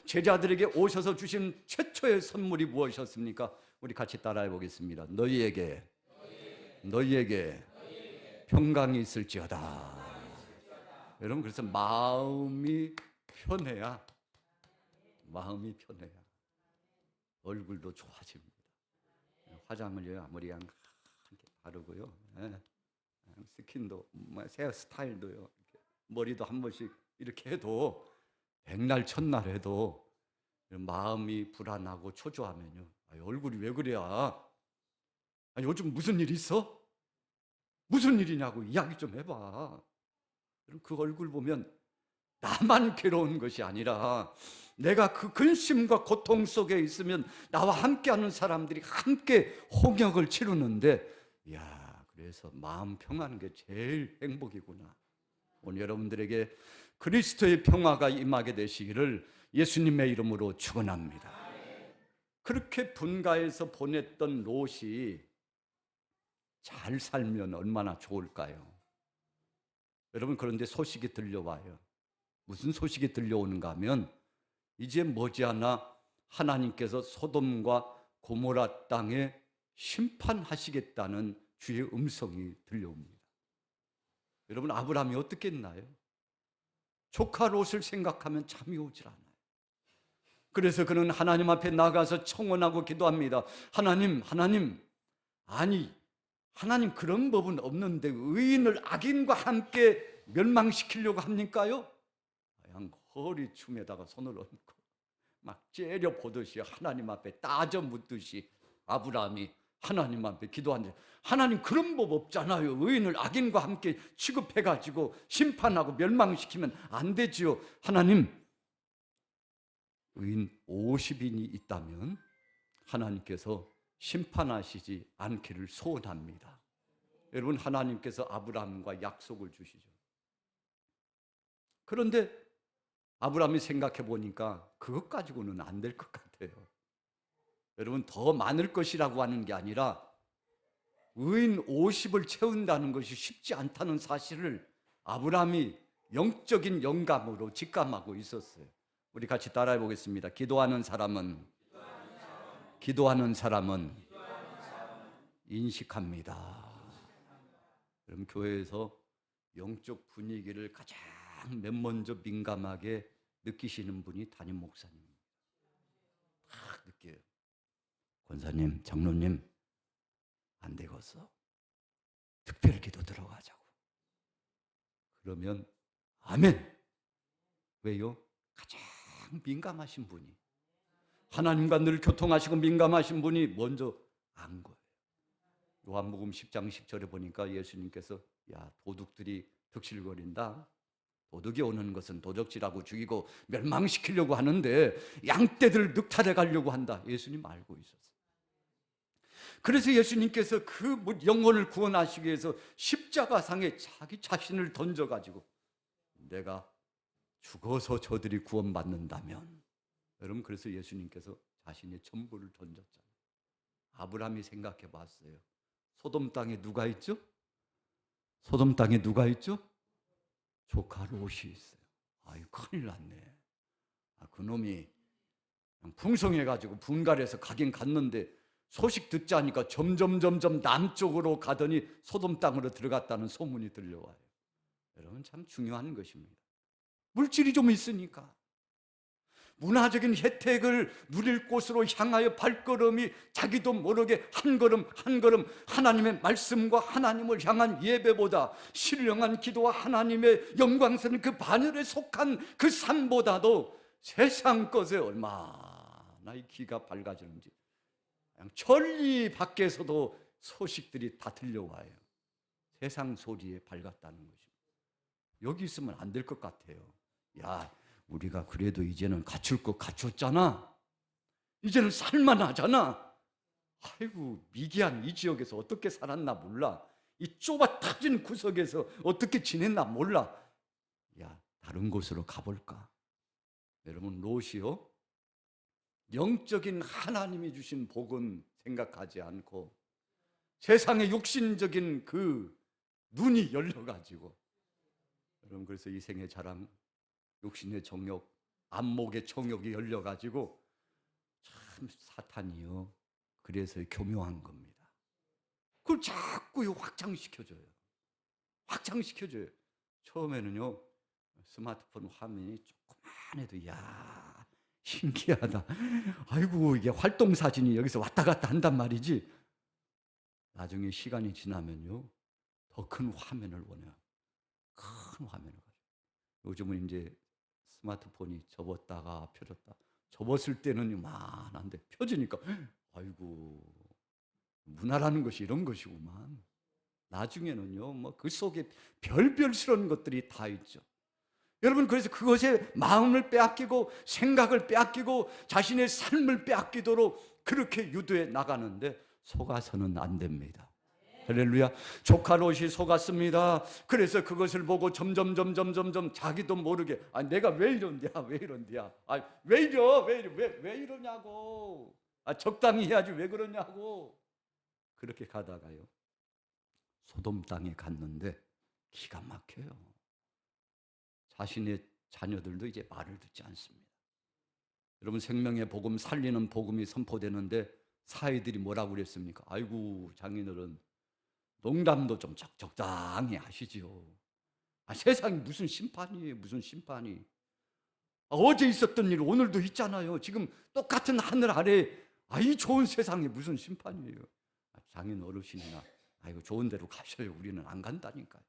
제자들에게 오셔서 주신 최초의 선물이 무엇이었습니까? 우리 같이 따라해 보겠습니다. 너희에게 평강이 있을지어다. 여러분, 그래서 마음이 편해야 얼굴도 좋아집니다. 화장을 아무리 양 바르고요, 스킨도 헤어 스타일도요, 머리도 한 번씩 이렇게 해도 백날 첫날 해도 마음이 불안하고 초조하면요, 얼굴이 왜 그래야? 요즘 무슨 일 있어? 무슨 일이냐고 이야기 좀 해봐. 그럼 그 얼굴 보면 나만 괴로운 것이 아니라 내가 그 근심과 고통 속에 있으면 나와 함께하는 사람들이 함께 홍역을 치르는데, 그래서 마음 평안한 게 제일 행복이구나. 오늘 여러분들에게 그리스도의 평화가 임하게 되시기를 예수님의 이름으로 축원합니다. 그렇게 분가해서 보냈던 롯이 잘 살면 얼마나 좋을까요? 여러분, 그런데 소식이 들려와요. 무슨 소식이 들려오는가 하면 이제 머지않아 하나님께서 소돔과 고모라 땅에 심판하시겠다는 주의 음성이 들려옵니다. 여러분, 아브라함이 어떻게 했나요? 조카 롯을 생각하면 잠이 오질 않아요. 그래서 그는 하나님 앞에 나가서 청원하고 기도합니다. 하나님, 아니, 하나님 그런 법은 없는데 의인을 악인과 함께 멸망시키려고 합니까요? 그냥 허리춤에다가 손을 얹고 막 째려보듯이 하나님 앞에 따져 묻듯이 아브라함이 하나님 앞에 기도하는데, 하나님 그런 법 없잖아요. 의인을 악인과 함께 취급해가지고 심판하고 멸망시키면 안 되지요. 하나님, 의인 50인이 있다면 하나님께서 심판하시지 않기를 소원합니다. 여러분, 하나님께서 아브라함과 약속을 주시죠. 그런데 아브라함이 생각해 보니까 그것 가지고는 안 될 것 같아요. 여러분, 더 많을 것이라고 하는 게 아니라 의인 50을 채운다는 것이 쉽지 않다는 사실을 아브라함이 영적인 영감으로 직감하고 있었어요. 우리 같이 따라해 보겠습니다. 기도하는 사람은 인식합니다. 그럼 교회에서 영적 분위기를 가장 맨 먼저 민감하게 느끼시는 분이 담임 목사님입니다. 딱 느껴요. 권사님, 장로님, 안 되겠어. 특별 기도 들어가자고. 그러면 아멘. 왜요? 가장 민감하신 분이, 하나님과 늘 교통하시고 민감하신 분이 먼저 안 거예요. 요한복음 10장 10절에 보니까 예수님께서 도둑들이 득실거린다. 도둑이 오는 것은 도적질하고 죽이고 멸망시키려고 하는데 양떼들 늑탈해 가려고 한다. 예수님 알고 있었어요. 그래서 예수님께서 그 영혼을 구원하시기 위해서 십자가상에 자기 자신을 던져가지고 내가 죽어서 저들이 구원받는다면, 여러분, 그래서 예수님께서 자신의 전부를 던졌잖아요. 아브라함이 생각해 봤어요. 소돔 땅에 누가 있죠? 조카 롯이 있어요. 큰일 났네. 그놈이 풍성해가지고 분갈해서 가긴 갔는데 소식 듣지 않으니까 점점 남쪽으로 가더니 소돔 땅으로 들어갔다는 소문이 들려와요. 여러분, 참 중요한 것입니다. 물질이 좀 있으니까 문화적인 혜택을 누릴 곳으로 향하여 발걸음이 자기도 모르게 한 걸음 하나님의 말씀과 하나님을 향한 예배보다, 신령한 기도와 하나님의 영광스러운 그 반열에 속한 그 삶보다도 세상 것에 얼마나 이 귀가 밝아지는지, 그냥 천리 밖에서도 소식들이 다 들려와요. 세상 소리에 밝았다는 것입니다. 여기 있으면 안 될 것 같아요. 우리가 그래도 이제는 갖출 거 갖췄잖아. 이제는 살만하잖아. 미개한 이 지역에서 어떻게 살았나 몰라. 이 좁아 터진 구석에서 어떻게 지냈나 몰라. 다른 곳으로 가볼까? 여러분, 롯이요, 영적인 하나님이 주신 복은 생각하지 않고 세상의 육신적인 그 눈이 열려가지고, 여러분, 그래서 이 생의 자랑, 육신의 정욕, 안목의 정욕이 열려가지고 참 사탄이요. 그래서 교묘한 겁니다. 그걸 자꾸 확장시켜줘요. 확장시켜줘요. 처음에는요, 스마트폰 화면이 조그만 해도, 야, 신기하다. 아이고, 이게 활동 사진이 여기서 왔다 갔다 한단 말이지. 나중에 시간이 지나면요, 더 큰 화면을 원해요. 큰 화면을 가지고. 요즘은 이제 스마트폰이 접었다가 펴졌다. 접었을 때는 요만한데 펴지니까, 아이고, 문화라는 것이 이런 것이구만. 나중에는요, 뭐 그 속에 별별스러운 것들이 다 있죠. 여러분, 그래서 그것에 마음을 빼앗기고 생각을 빼앗기고 자신의 삶을 빼앗기도록 그렇게 유도해 나가는데 속아서는 안 됩니다. 할렐루야. 조카 롯이 속았습니다. 그래서 그것을 보고 점점 자기도 모르게, 아, 내가 왜 이런데야, 왜 이런데야, 아, 왜 이러, 왜 이러냐고, 아, 적당히 해야지 왜 그러냐고. 그렇게 가다가요, 소돔 땅에 갔는데 기가 막혀요. 자신의 자녀들도 이제 말을 듣지 않습니다. 여러분, 생명의 복음, 살리는 복음이 선포되는데 사이들이 뭐라고 그랬습니까? 아이고, 장인어른 농담도 좀 적당히 하시지요. 아, 세상이 무슨 심판이에요, 무슨 심판이. 아, 어제 있었던 일 오늘도 있잖아요. 지금 똑같은 하늘 아래, 아, 이 좋은 세상에 무슨 심판이에요. 아, 장인 어르신이나, 아이고, 좋은 데로 가셔요. 우리는 안 간다니까요.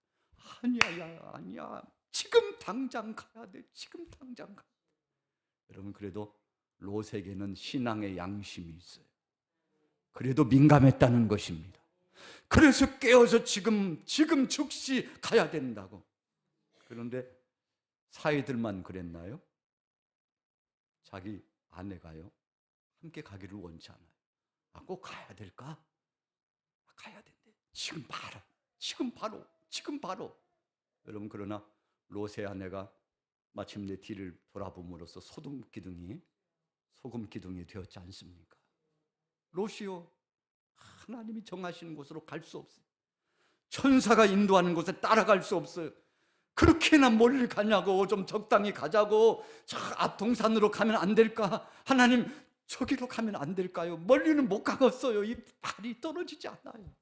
아니야. 지금 당장 가야 돼. 지금 당장 가야 돼. 여러분, 그래도 롯에게는 신앙의 양심이 있어요. 그래도 민감했다는 것입니다. 그래서 깨어서 지금 즉시 가야 된다고. 그런데 사이들만 그랬나요? 자기 아내가요, 함께 가기를 원치 않아요. 아, 꼭 가야 될까? 아, 가야 된대. 지금 바로. 여러분, 그러나 롯의 아내가 마침내 뒤를 돌아봄으로써 소금 기둥이 되었지 않습니까? 롯이요, 하나님이 정하시는 곳으로 갈 수 없어요. 천사가 인도하는 곳에 따라갈 수 없어요. 그렇게나 멀리 가냐고. 좀 적당히 가자고. 저 앞 동산으로 가면 안 될까? 하나님, 저기로 가면 안 될까요? 멀리는 못 가겠어요. 이 발이 떨어지지 않아요.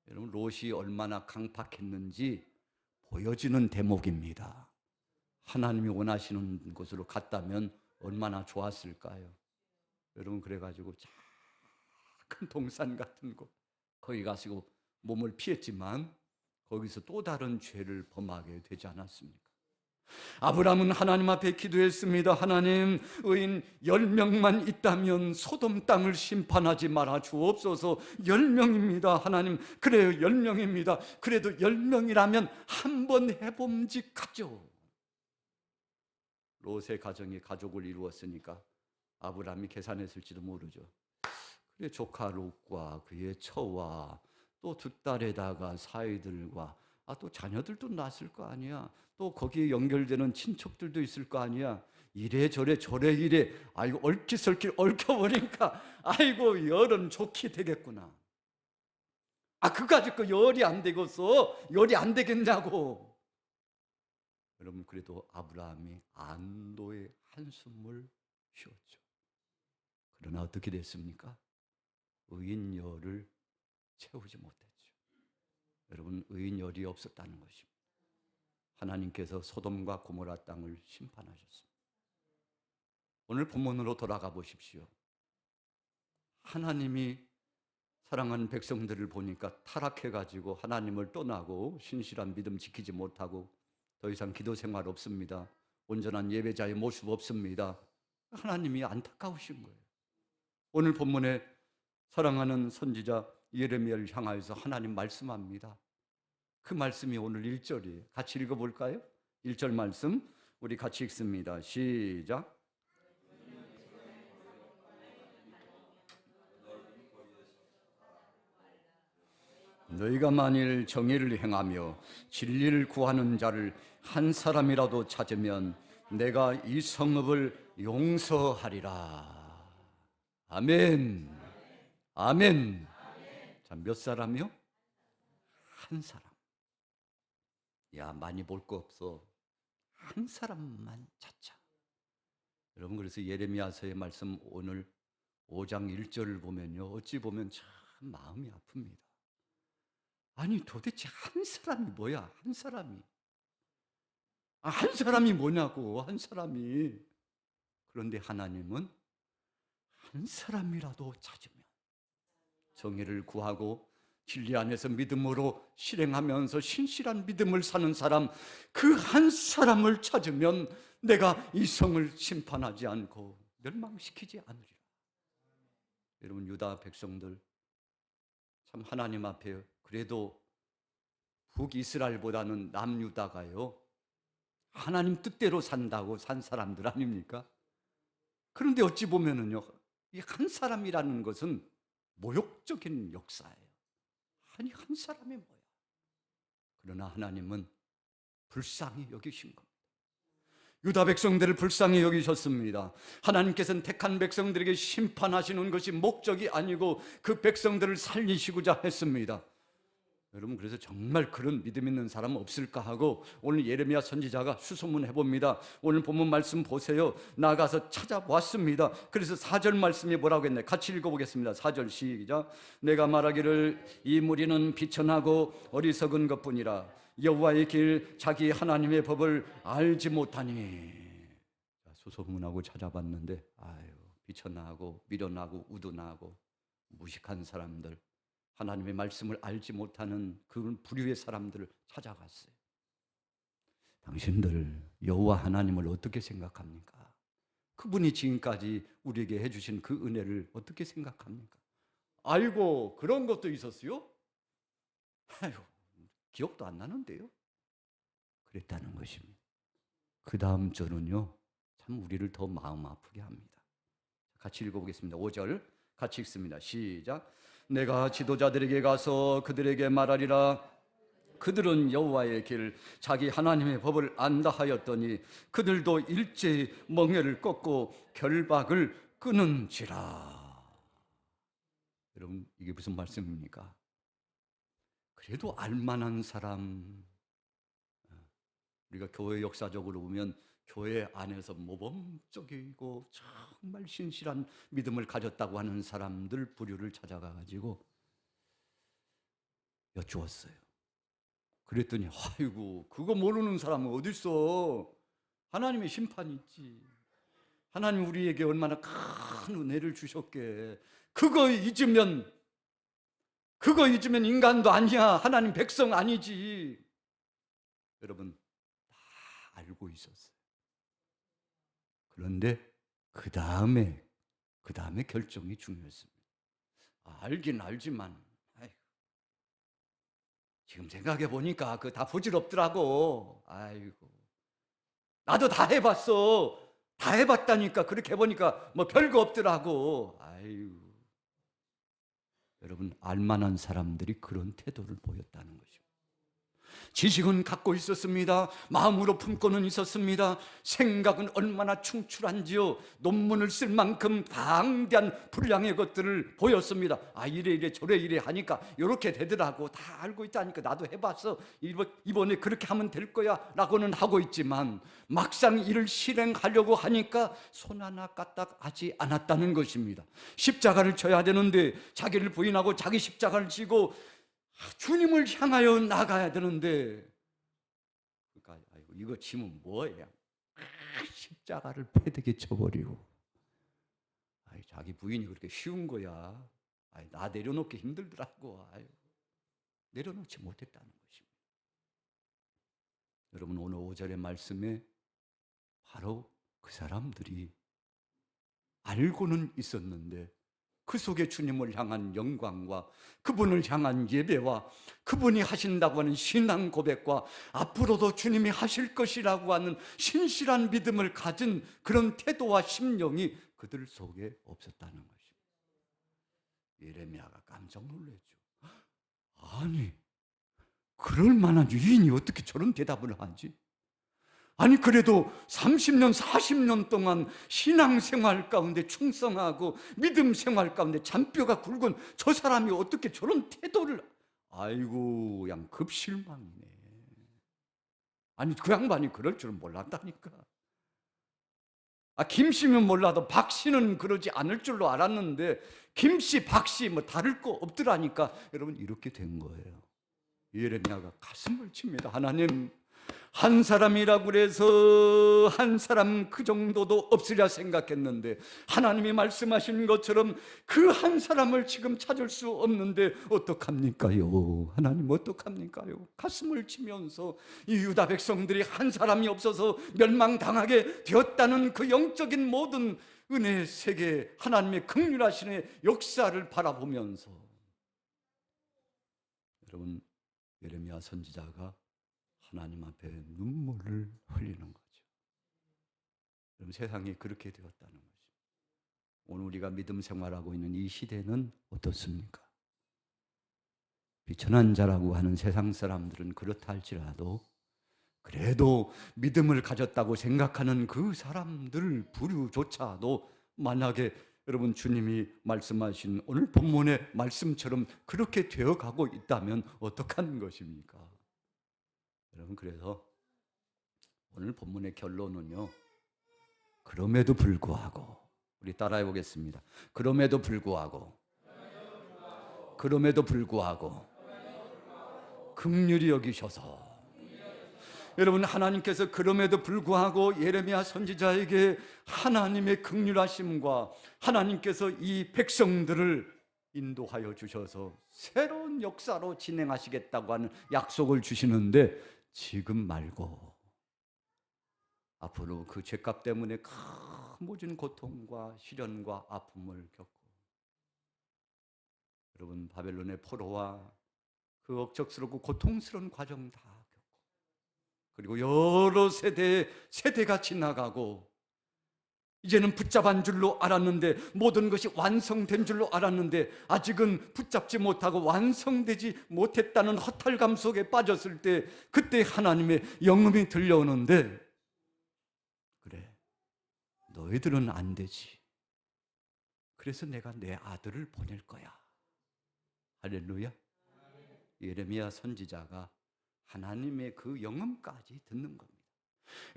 여러분, 롯이 얼마나 강팍했는지 보여지는 대목입니다. 하나님이 원하시는 곳으로 갔다면 얼마나 좋았을까요? 여러분, 그래가지고 작은 동산 같은 곳, 거기 가시고 몸을 피했지만 거기서 또 다른 죄를 범하게 되지 않았습니까? 아브라함은 하나님 앞에 기도했습니다. 하나님, 의인 10명만 있다면 소돔 땅을 심판하지 말아 주옵소서. 10명입니다. 하나님, 그래요, 10명입니다. 그래도 10명이라면 한번 해봄직하죠. 롯의 가정이 가족을 이루었으니까 아브라함이 계산했을지도 모르죠. 그래, 조카 롯과 그의 처와 또 두 딸에다가 사이들과, 아, 또 자녀들도 낳았을 거 아니야. 또 거기에 연결되는 친척들도 있을 거 아니야. 이래저래 저래 이래, 아이고, 얽히설킬 얽혀버리니까 아이고, 열은 좋게 되겠구나. 아, 그 가지고 열이 안 되겠어? 열이 안 되겠냐고. 여러분, 그래도 아브라함이 안도의 한숨을 쉬었죠. 그러나 어떻게 됐습니까? 의인열을 채우지 못했죠. 여러분, 의인열이 없었다는 것입니다. 하나님께서 소돔과 고모라 땅을 심판하셨습니다. 오늘 본문으로 돌아가 보십시오. 하나님이 사랑하는 백성들을 보니까 타락해가지고 하나님을 떠나고 신실한 믿음 지키지 못하고 더 이상 기도 생활 없습니다. 온전한 예배자의 모습 없습니다. 하나님이 안타까우신 거예요. 오늘 본문에 사랑하는 선지자 예레미야를 향하여서 하나님 말씀합니다. 그 말씀이 오늘 1절이에요. 같이 읽어볼까요? 1절 말씀 우리 같이 읽습니다. 시작. 너희가 만일 정의를 행하며 진리를 구하는 자를 한 사람이라도 찾으면 내가 이 성읍을 용서하리라. 아멘. 아멘. 자, 몇 사람이요? 한 사람. 야, 많이 볼 거 없어. 한 사람만 찾자. 여러분, 그래서 예레미야서의 말씀 오늘 5장 1절을 보면요, 어찌 보면 참 마음이 아픕니다. 아니 도대체 한 사람이 뭐야? 한 사람이. 한 사람이 뭐냐고, 한 사람이. 그런데 하나님은 한 사람이라도 찾으면 정의를 구하고 진리 안에서 믿음으로 실행하면서 신실한 믿음을 사는 사람, 그 한 사람을 찾으면 내가 이 성을 심판하지 않고 멸망시키지 않으리라. 여러분, 유다 백성들 참 하나님 앞에 그래도 북이스라엘보다는 남유다가요, 하나님 뜻대로 산다고 산 사람들 아닙니까? 그런데 어찌 보면은요, 이 한 사람이라는 것은 모욕적인 역사예요. 아니 한 사람이 뭐야? 그러나 하나님은 불쌍히 여기신 겁니다. 유다 백성들을 불쌍히 여기셨습니다. 하나님께서는 택한 백성들에게 심판하시는 것이 목적이 아니고 그 백성들을 살리시고자 했습니다. 여러분, 그래서 정말 그런 믿음 있는 사람 없을까 하고 오늘 예레미야 선지자가 수소문해 봅니다. 오늘 본문 말씀 보세요. 나가서 찾아보았습니다. 그래서 4절 말씀이 뭐라고 했나요? 같이 읽어보겠습니다. 4절 시작. 내가 말하기를 이 무리는 비천하고 어리석은 것뿐이라 여호와의 길 자기 하나님의 법을 알지 못하니. 수소문하고 찾아봤는데 비천하고 미련하고 우둔하고 무식한 사람들, 하나님의 말씀을 알지 못하는 그 부류의 사람들을 찾아갔어요. 당신들 여호와 하나님을 어떻게 생각합니까? 그분이 지금까지 우리에게 해주신 그 은혜를 어떻게 생각합니까? 아이고 그런 것도 있었어요? 아이고 기억도 안 나는데요? 그랬다는 것입니다. 그 다음 절은요, 참 우리를 더 마음 아프게 합니다. 같이 읽어보겠습니다. 5절 같이 읽습니다. 시작. 내가 지도자들에게 가서 그들에게 말하리라. 그들은 여호와의 길 자기 하나님의 법을 안다 하였더니 그들도 일제히 멍에를 꺾고 결박을 끊은지라. 여러분, 이게 무슨 말씀입니까? 그래도 알만한 사람, 우리가 교회 역사적으로 보면 교회 안에서 모범적이고 정말 신실한 믿음을 가졌다고 하는 사람들 부류를 찾아가 가지고 여쭈었어요. 그랬더니 아이고 그거 모르는 사람은 어디 있어? 하나님의 심판이 있지. 하나님 우리에게 얼마나 큰 은혜를 주셨게. 그거 잊으면 인간도 아니야. 하나님 백성 아니지. 여러분 다 알고 있었어요. 그런데 그 다음에 결정이 중요했습니다. 알긴 알지만 지금 생각해 보니까 그 다 부질없더라고. 아이고 나도 다 해봤어. 다 해봤다니까. 그렇게 해보니까 뭐 별거 없더라고. 아이고 여러분, 알만한 사람들이 그런 태도를 보였다는 것입니다. 지식은 갖고 있었습니다. 마음으로 품고는 있었습니다. 생각은 얼마나 충출한지요. 논문을 쓸 만큼 방대한 분량의 것들을 보였습니다. 이래 저래 하니까 이렇게 되더라고. 다 알고 있다니까. 나도 해봤어. 이번에 그렇게 하면 될 거야 라고는 하고 있지만 막상 이를 실행하려고 하니까 손 하나 까딱 하지 않았다는 것입니다. 십자가를 져야 되는데 자기를 부인하고 자기 십자가를 지고 주님을 향하여 나가야 되는데, 그러니까 이거 지면 뭐예요? 십자가를 패대기에 쳐버리고, 자기 부인이 그렇게 쉬운 거야. 나 내려놓기 힘들더라고. 내려놓지 못했다는 것입니다. 여러분, 오늘 5절의 말씀에 바로 그 사람들이 알고는 있었는데 그 속에 주님을 향한 영광과 그분을 향한 예배와 그분이 하신다고 하는 신앙 고백과 앞으로도 주님이 하실 것이라고 하는 신실한 믿음을 가진 그런 태도와 심령이 그들 속에 없었다는 것입니다. 예레미야가 깜짝 놀랐죠. 아니 그럴 만한 유인이 어떻게 저런 대답을 하지? 아니 그래도 30년 40년 동안 신앙생활 가운데 충성하고 믿음 생활 가운데 잔뼈가 굵은 저 사람이 어떻게 저런 태도를. 아이고 그냥 급실망이네. 아니 그 양반이 그럴 줄 몰랐다니까. 김씨면 몰라도 박씨는 그러지 않을 줄로 알았는데 김씨, 박씨 뭐 다를 거 없더라니까 여러분 이렇게 된 거예요. 예레미야가 가슴을 칩니다. 하나님, 한 사람이라고 그래서 한 사람 그 정도도 없으려 생각했는데 하나님이 말씀하신 것처럼 그 한 사람을 지금 찾을 수 없는데 어떡합니까요? 하나님 어떡합니까요? 가슴을 치면서 이 유다 백성들이 한 사람이 없어서 멸망당하게 되었다는 그 영적인 모든 은혜의 세계, 하나님의 긍휼하신 역사를 바라보면서 여러분, 예레미야 선지자가 하나님 앞에 눈물을 흘리는 거죠. 여러분, 세상이 그렇게 되었다는 거죠. 오늘 우리가 믿음 생활하고 있는 이 시대는 어떻습니까? 비천한 자라고 하는 세상 사람들은 그렇다 할지라도 그래도 믿음을 가졌다고 생각하는 그 사람들 부류조차도 만약에 여러분 주님이 말씀하신 오늘 본문의 말씀처럼 그렇게 되어가고 있다면 어떡하는 것입니까? 여러분, 그래서 오늘 본문의 결론은요, 그럼에도 불구하고, 우리 따라해 보겠습니다. 그럼에도 불구하고 긍휼히 여기셔서, 여러분, 하나님께서 그럼에도 불구하고 예레미야 선지자에게 하나님의 긍휼하심과 하나님께서 이 백성들을 인도하여 주셔서 새로운 역사로 진행하시겠다고 하는 약속을 주시는데 지금 말고 앞으로 그 죄값 때문에 큰 모진 고통과 시련과 아픔을 겪고, 여러분, 바벨론의 포로와 그 억척스럽고 고통스러운 과정 다 겪고, 그리고 여러 세대가 지나가고 이제는 붙잡은 줄로 알았는데, 모든 것이 완성된 줄로 알았는데 아직은 붙잡지 못하고 완성되지 못했다는 허탈감 속에 빠졌을 때, 그때 하나님의 영음이 들려오는데, 그래, 너희들은 안 되지. 그래서 내가 내 아들을 보낼 거야. 할렐루야. 예레미야 선지자가 하나님의 그 영음까지 듣는 겁니다.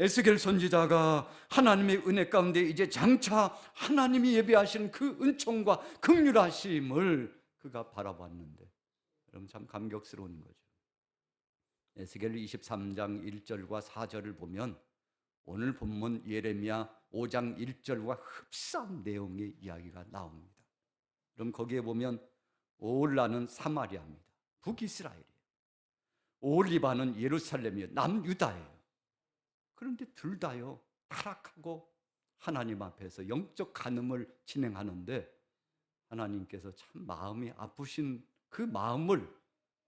에스겔 선지자가 하나님의 은혜 가운데 이제 장차 하나님이 예비하신 그 은총과 긍휼하심을 그가 바라봤는데, 여러분 참 감격스러운 거죠. 에스겔 23장 1절과 4절을 보면 오늘 본문 예레미야 5장 1절과 흡사한 내용의 이야기가 나옵니다. 그럼 거기에 보면 오홀라는 사마리아입니다. 북이스라엘이에요. 오홀리바는 예루살렘이에요. 남유다예요. 그런데 둘 다요, 타락하고 하나님 앞에서 영적 간음을 진행하는데, 하나님께서 참 마음이 아프신 그 마음을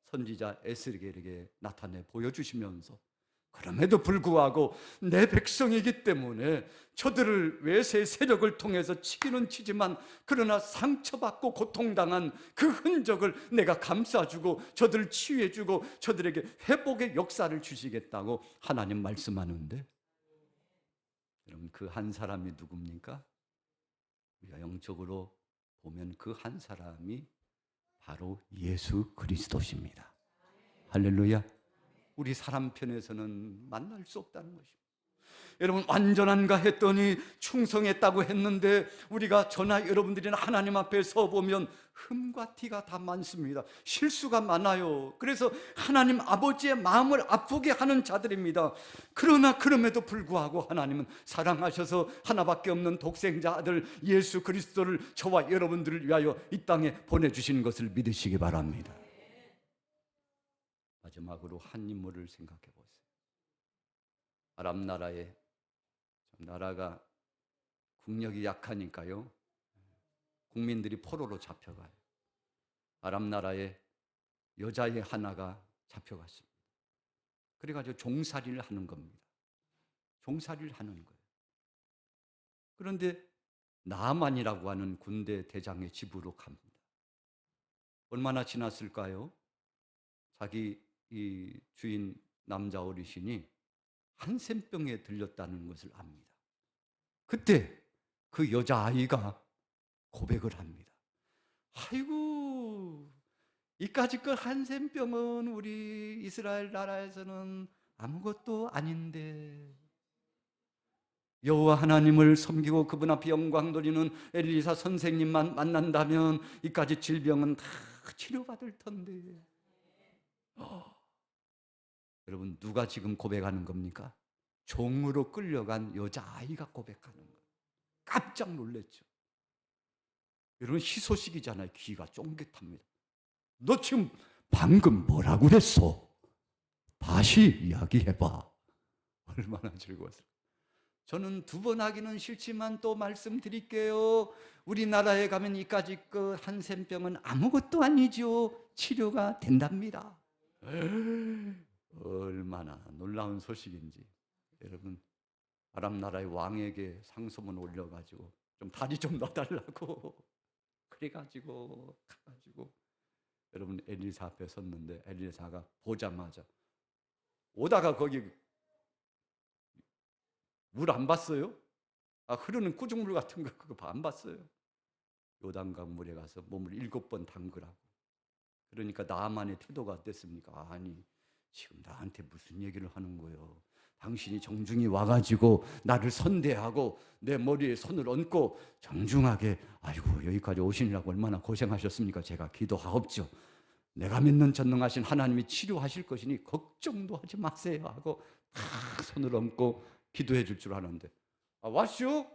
선지자 에스겔에게 나타내 보여주시면서, 그럼에도 불구하고 내 백성이기 때문에 저들을 외세 세력을 통해서 치기는 치지만 그러나 상처받고 고통당한 그 흔적을 내가 감싸주고 저들을 치유해주고 저들에게 회복의 역사를 주시겠다고 하나님 말씀하는데, 여러분 그 한 사람이 누굽니까? 우리가 영적으로 보면 그 한 사람이 바로 예수 그리스도십니다. 할렐루야. 우리 사람 편에서는 만날 수 없다는 것입니다. 여러분, 완전한가 했더니 충성했다고 했는데 우리가 저나 여러분들이나 하나님 앞에 서 보면 흠과 티가 다 많습니다. 실수가 많아요. 그래서 하나님 아버지의 마음을 아프게 하는 자들입니다. 그러나 그럼에도 불구하고 하나님은 사랑하셔서 하나밖에 없는 독생자 아들 예수 그리스도를 저와 여러분들을 위하여 이 땅에 보내주신 것을 믿으시기 바랍니다. 마지막으로 한 인물을 생각해 보세요. 아람 나라의 나라가 국력이 약하니까요, 국민들이 포로로 잡혀가요. 아람 나라의 여자의 하나가 잡혀갔습니다. 그래가지고 종살이를 하는 겁니다. 종살이를 하는 거예요. 그런데 나아만이라고 하는 군대 대장의 집으로 갑니다. 얼마나 지났을까요? 자기 이 주인 남자 어르신이 한센병에 들렸다는 것을 압니다. 그때 그 여자아이가 고백을 합니다. 아이고, 이까짓 한센병은 우리 이스라엘 나라에서는 아무것도 아닌데 여호와 하나님을 섬기고 그분 앞에 영광 돌리는 엘리사 선생님만 만난다면 이까지 질병은 다 치료받을 텐데. 여러분, 누가 지금 고백하는 겁니까? 종으로 끌려간 여자아이가 고백하는 거예요. 깜짝 놀랐죠. 여러분, 희소식이잖아요. 귀가 쫑긋합니다. 너 지금 방금 뭐라고 그랬어? 다시 이야기해봐. 얼마나 즐거웠을까. 저는 두 번 하기는 싫지만 또 말씀드릴게요. 우리나라에 가면 이까짓 그 한센병은 아무것도 아니죠. 치료가 된답니다. 얼마나 놀라운 소식인지. 여러분, 아랍 나라의 왕에게 상소문 올려가지고 좀 다리 좀 놔달라고 그래가지고 가가지고 여러분 엘리사 앞에 섰는데 엘리사가 보자마자 오다가 거기 물 안 봤어요? 흐르는 꾸중물 같은 거 그거 안 봤어요? 요단강 물에 가서 몸을 7번 담그라고. 그러니까 나만의 태도가 어땠습니까? 아니, 지금 나한테 무슨 얘기를 하는 거예요? 당신이 정중히 와가지고 나를 선대하고 내 머리에 손을 얹고 정중하게 아이고 여기까지 오시느라고 얼마나 고생하셨습니까? 제가 기도하옵죠. 내가 믿는 전능하신 하나님이 치료하실 것이니 걱정도 하지 마세요 하고 다 손을 얹고 기도해 줄 줄 아는데 왔슈?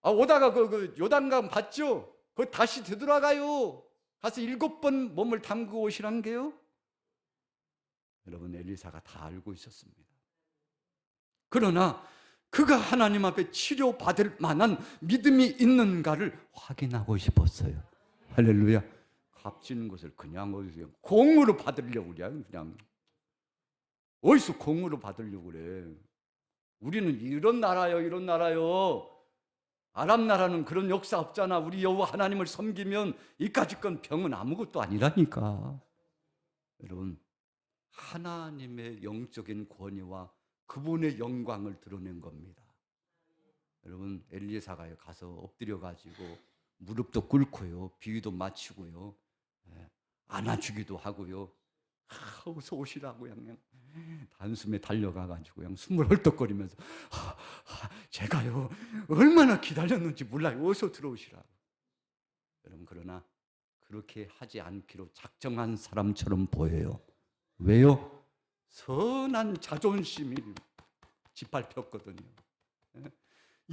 오다가 그 요단강 봤죠? 그거 다시 되돌아가요. 가서 7번 몸을 담그고 오시란 게요. 여러분, 엘리사가 다 알고 있었습니다. 그러나 그가 하나님 앞에 치료받을 만한 믿음이 있는가를 확인하고 싶었어요. 할렐루야. 값지는 것을 그냥 어디서 공으로 받으려고 그냥 어디서 공으로 받으려고 그래. 우리는 이런 나라요, 이런 나라요. 아랍 나라는 그런 역사 없잖아. 우리 여호와 하나님을 섬기면 이까짓 건 병은 아무것도 아니라니까. 여러분, 하나님의 영적인 권위와 그분의 영광을 드러낸 겁니다. 여러분, 엘리사가 가서 엎드려 가지고 무릎도 꿇고요, 비위도 맞추고요, 안아주기도 하고요. 어서 오시라고 그냥 단숨에 달려가 가지고 그냥 숨을 헐떡거리면서 제가요 얼마나 기다렸는지 몰라요. 어서 들어오시라고. 여러분, 그러나 그렇게 하지 않기로 작정한 사람처럼 보여요. 왜요? 선한 자존심이 짓밟혔거든요.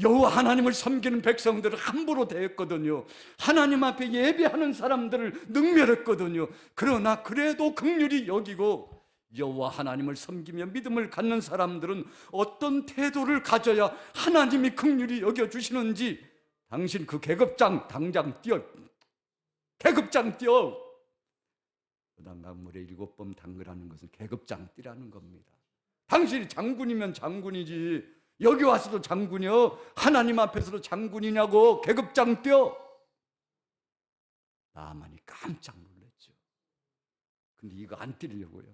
여호와 하나님을 섬기는 백성들을 함부로 대했거든요. 하나님 앞에 예배하는 사람들을 능멸했거든요. 그러나 그래도 긍휼히 여기고 여호와 하나님을 섬기며 믿음을 갖는 사람들은 어떤 태도를 가져야 하나님이 긍휼히 여겨주시는지 당신 그 계급장 당장 뛰어. 계급장 뛰어. 요단강물에 7번 담그라는 것은 계급장 뛰라는 겁니다. 당신이 장군이면 장군이지 여기 와서도 장군이요? 하나님 앞에서도 장군이냐고. 계급장 뛰어. 나만이 깜짝 놀랐죠. 근데 이거 안 뛰려고요.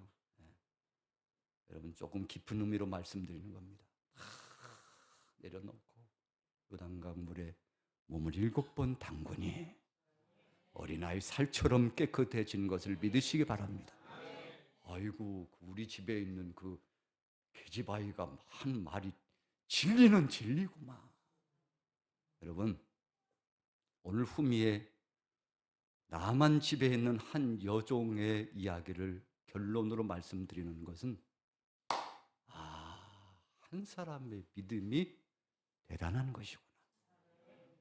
여러분, 조금 깊은 의미로 말씀드리는 겁니다. 내려놓고 요단강 물에 몸을 7번 담그니 어린아이 살처럼 깨끗해진 것을 믿으시기 바랍니다. 아이고, 우리 집에 있는 그 계집아이가 한 말이 진리는 진리구만. 여러분, 오늘 후미에 나만 집에 있는 한 여종의 이야기를 결론으로 말씀드리는 것은 한 사람의 믿음이 대단한 것이구나.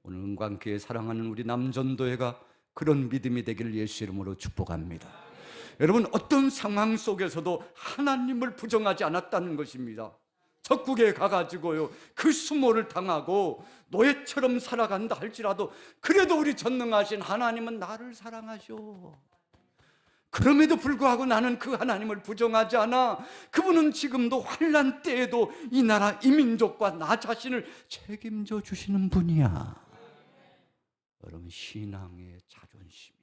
오늘 은광교회 사랑하는 우리 남전도회가 그런 믿음이 되기를 예수 이름으로 축복합니다. 여러분, 어떤 상황 속에서도 하나님을 부정하지 않았다는 것입니다. 적국에 가가지고요 그 수모를 당하고 노예처럼 살아간다 할지라도 그래도 우리 전능하신 하나님은 나를 사랑하셔. 그럼에도 불구하고 나는 그 하나님을 부정하지 않아. 그분은 지금도 환난 때에도 이 나라 이 민족과 나 자신을 책임져 주시는 분이야. 여러분, 신앙의 자존심이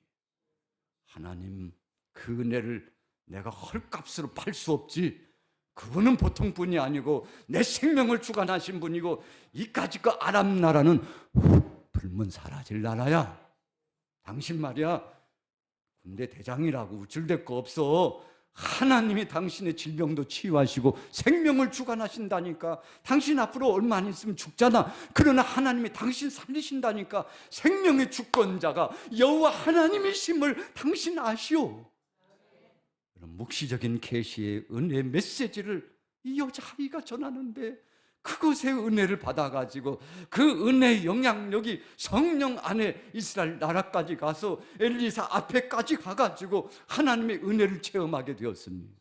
하나님 그 은혜를 내가 헐값으로 팔 수 없지. 그분은 보통 분이 아니고 내 생명을 주관하신 분이고 이까짓 거 아랍 나라는 불면 사라질 나라야. 당신 말이야 군대 대장이라고 우쭐댈 거 없어. 하나님이 당신의 질병도 치유하시고 생명을 주관하신다니까. 당신 앞으로 얼마 안 있으면 죽잖아. 그러나 하나님이 당신 살리신다니까. 생명의 주권자가 여호와 하나님이심을 당신 아시오. 그런 묵시적인 계시의 은혜 메시지를 이 여자아이가 전하는데, 그것의 은혜를 받아가지고 그 은혜의 영향력이 성령 안에 이스라엘 나라까지 가서 엘리사 앞에까지 가가지고 하나님의 은혜를 체험하게 되었습니다.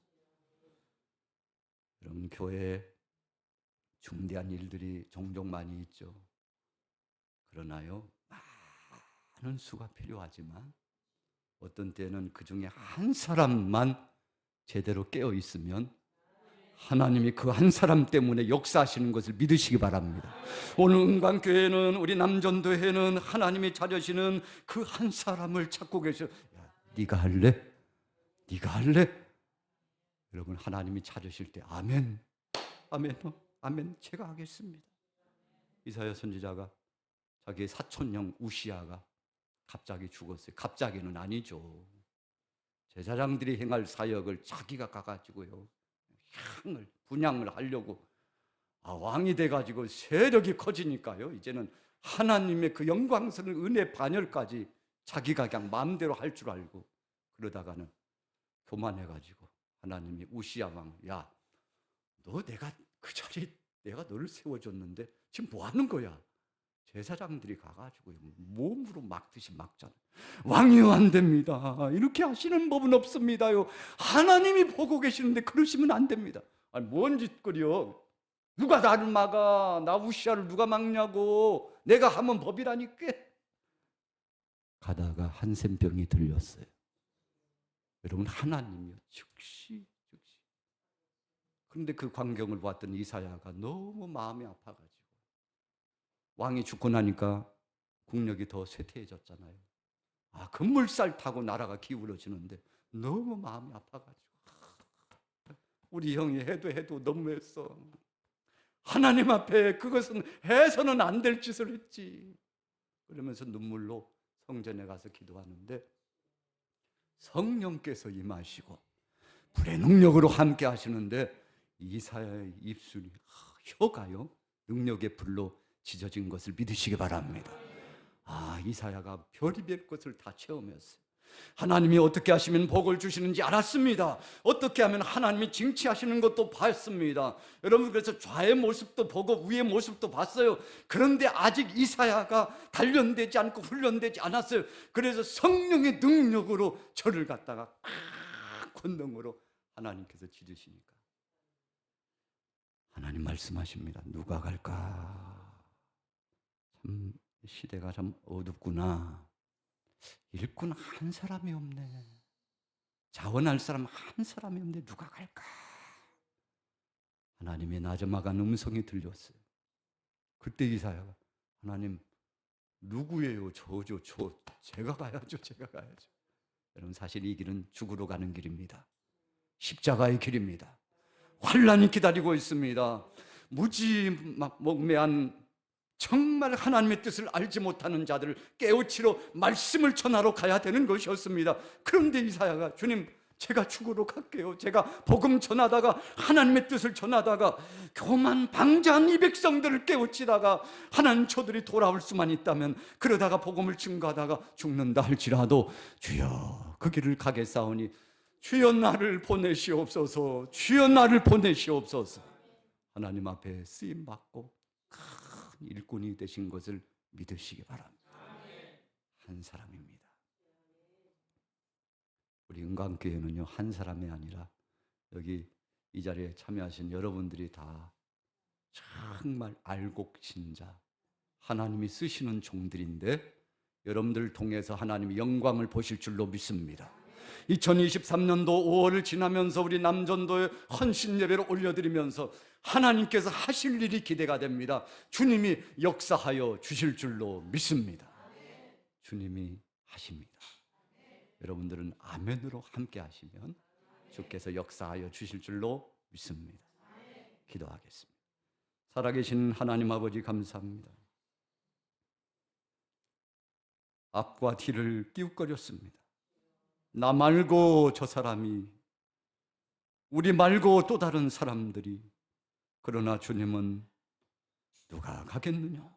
여러분, 교회에 중대한 일들이 종종 많이 있죠. 그러나요, 많은 수가 필요하지만 어떤 때는 그 중에 한 사람만 제대로 깨어 있으면 하나님이 그 한 사람 때문에 역사하시는 것을 믿으시기 바랍니다. 오늘 은광교회는, 우리 남전도회는 하나님이 찾으시는 그 한 사람을 찾고 계셔. 야, 네가 할래? 네가 할래? 여러분, 하나님이 찾으실 때 아멘, 아멘, 아멘, 제가 하겠습니다. 이사야 선지자가 자기의 사촌형 우시아가 갑자기 죽었어요. 갑자기는 아니죠. 제사장들이 행할 사역을 자기가 가가지고요, 향을 분향을 하려고 왕이 돼가지고 세력이 커지니까요, 이제는 하나님의 그 영광스러운 은혜 반열까지 자기가 그냥 마음대로 할 줄 알고, 그러다가는 교만해가지고 하나님이 우시야 왕, 야, 너 내가 그 자리에 내가 너를 세워줬는데 지금 뭐 하는 거야? 제사장들이 가가지고 몸으로 막듯이 막잖아요. 왕이요, 안 됩니다. 이렇게 하시는 법은 없습니다요. 하나님이 보고 계시는데 그러시면 안 됩니다. 아니, 뭔 짓거리요? 누가 나를 막아? 나 우시아를 누가 막냐고. 내가 하면 법이라니까. 가다가 한센병이 들렸어요. 여러분, 하나님이요, 즉시. 그런데 그 광경을 봤던 이사야가 너무 마음이 아파가지고, 왕이 죽고 나니까 국력이 더 쇠퇴해졌잖아요. 급물살 타고 나라가 기울어지는데 너무 마음이 아파가지고, 우리 형이 해도 너무했어. 하나님 앞에 그것은 해서는 안 될 짓을 했지. 그러면서 눈물로 성전에 가서 기도하는데, 성령께서 임하시고 불의 능력으로 함께 하시는데, 이사야의 입술이, 혀가요, 능력의 불로 지져진 것을 믿으시기 바랍니다. 이사야가 별의별 것을 다 체험했어요. 하나님이 어떻게 하시면 복을 주시는지 알았습니다. 어떻게 하면 하나님이 징치하시는 것도 봤습니다. 여러분, 그래서 좌의 모습도 보고 위의 모습도 봤어요. 그런데 아직 이사야가 단련되지 않고 훈련되지 않았어요. 그래서 성령의 능력으로 저를 갖다가 권능으로 하나님께서 지르시니까 하나님 말씀하십니다. 누가 갈까? 참 시대가 참 어둡구나. 일꾼 한 사람이 없네. 자원할 사람 한 사람이 없네. 누가 갈까? 하나님의 나저막한 음성이 들렸어요. 그때 이사야가, 하나님 누구예요? 저죠. 제가 가야죠. 여러분, 사실 이 길은 죽으러 가는 길입니다. 십자가의 길입니다. 환란이 기다리고 있습니다. 무지몽매한, 정말 하나님의 뜻을 알지 못하는 자들을 깨우치러 말씀을 전하러 가야 되는 것이었습니다. 그런데 이사야가, 주님, 제가 죽으러 갈게요. 제가 복음 전하다가, 하나님의 뜻을 전하다가 교만 방자한 이 백성들을 깨우치다가 하나님 저들이 돌아올 수만 있다면, 그러다가 복음을 증거하다가 죽는다 할지라도 주여 그 길을 가겠사오니 주여 나를 보내시옵소서. 주여 나를 보내시옵소서. 하나님 앞에 쓰임 받고 큰 일꾼이 되신 것을 믿으시기 바랍니다. 한 사람입니다. 우리 은광교회는요, 한 사람이 아니라 여기 이 자리에 참여하신 여러분들이 다 정말 알곡신자, 하나님이 쓰시는 종들인데, 여러분들을 통해서 하나님이 영광을 보실 줄로 믿습니다. 2023년도 5월을 지나면서 우리 남전도에 헌신 예배를 올려드리면서 하나님께서 하실 일이 기대가 됩니다. 주님이 역사하여 주실 줄로 믿습니다. 주님이 하십니다. 여러분들은 아멘으로 함께 하시면 주께서 역사하여 주실 줄로 믿습니다. 기도하겠습니다. 살아계신 하나님 아버지, 감사합니다. 앞과 뒤를 끼웃거렸습니다. 나 말고 저 사람이 우리 말고 또 다른 사람들이. 그러나 주님은 누가 가겠느냐?